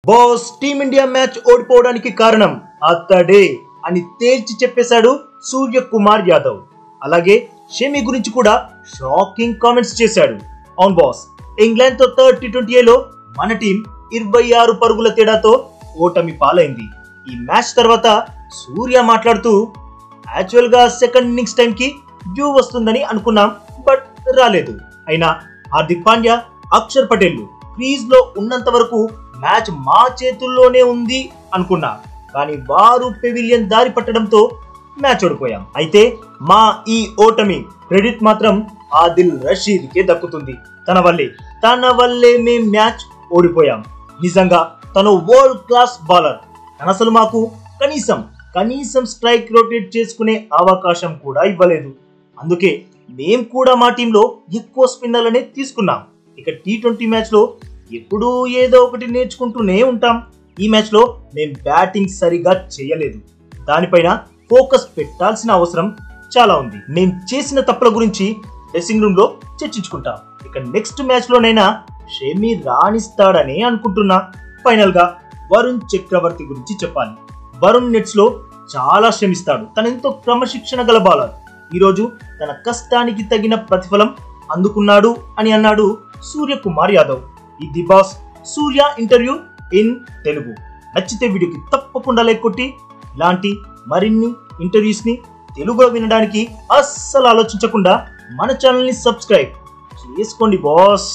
Boss team India match ఓడిపోవడానికి కారణం అతడే అని తేల్చి చెప్పేశాడు సూర్యకుమార్ యాదవ్. అలాగే షమి గురించి కూడా షాకింగ్ కామెంట్స్ చేశాడు. అవును బాస్, ఇంగ్లాండ్ తో థర్డ్ T20లో మన టీం 26 పరుగుల తేడాతో ఓటమి పాలైంది. ఈ మ్యాచ్ తర్వాత సూర్య మాట్లాడుతూ యాక్చువల్ గా సెకండ్ ఇన్నింగ్స్ టైం కి డ్యూ వస్తుందని అనుకున్నాం, బట్ రాలేదు. అయినా హార్దిక్ పాండ్యా, అక్షర్ పటేల్ క్రీజ్ లో ఉన్నంత వరకు మ్యాచ్ మా చేతుల్లోనే ఉంది అనుకున్నా, కానీ వారు పెవిలియన్ దారి పట్టడంతో మ్యాచ్ ఓడిపోయాం. అయితే మా ఈ ఓటమి క్రెడిట్ మాత్రం ఆదిల్ రషీద్ కే దక్కుతుంది. తన వల్లే మేం మ్యాచ్ ఓడిపోయాం. నిజంగా తను వరల్డ్ క్లాస్ బౌలర్. అసలు మాకు కనీసం స్ట్రైక్ రొటేట్ చేసుకునే అవకాశం కూడా ఇవ్వలేదు. అందుకే మేం కూడా మా టీంలో ఎక్కువ స్పిన్నర్లనే తీసుకున్నాం. ఇక T20 మ్యాచ్ లో ఎప్పుడూ ఏదో ఒకటి నేర్చుకుంటూనే ఉంటాం. ఈ మ్యాచ్ లో మేం బ్యాటింగ్ సరిగా చేయలేదు. దానిపైన ఫోకస్ పెట్టాల్సిన అవసరం చాలా ఉంది. మేం చేసిన తప్పుల గురించి డ్రెస్సింగ్ రూమ్ లో చర్చించుకుంటాం. ఇక నెక్స్ట్ మ్యాచ్ లోనైనా షమి రాణిస్తాడని అనుకుంటున్నా. ఫైనల్ గా వరుణ్ చక్రవర్తి గురించి చెప్పాలి. వరుణ్ నెట్స్ లో చాలా శ్రమిస్తాడు. తనెంతో క్రమశిక్షణ గల బౌలర్. ఈరోజు తన కష్టానికి తగిన ప్రతిఫలం అందుకున్నాడు అని అన్నాడు సూర్యకుమార్ యాదవ్. ఇది boss Surya interview in Telugu. నచ్చితే వీడియోకి తప్పకుండా లైక్ కొట్టి ఇలాంటి మరిన్ని ఇంటర్వ్యూస్ ని తెలుగులో వినడానికి అస్సలు ఆలోచించకుండా మన ఛానల్ ని సబ్స్క్రైబ్ చేసుకోండి బాస్.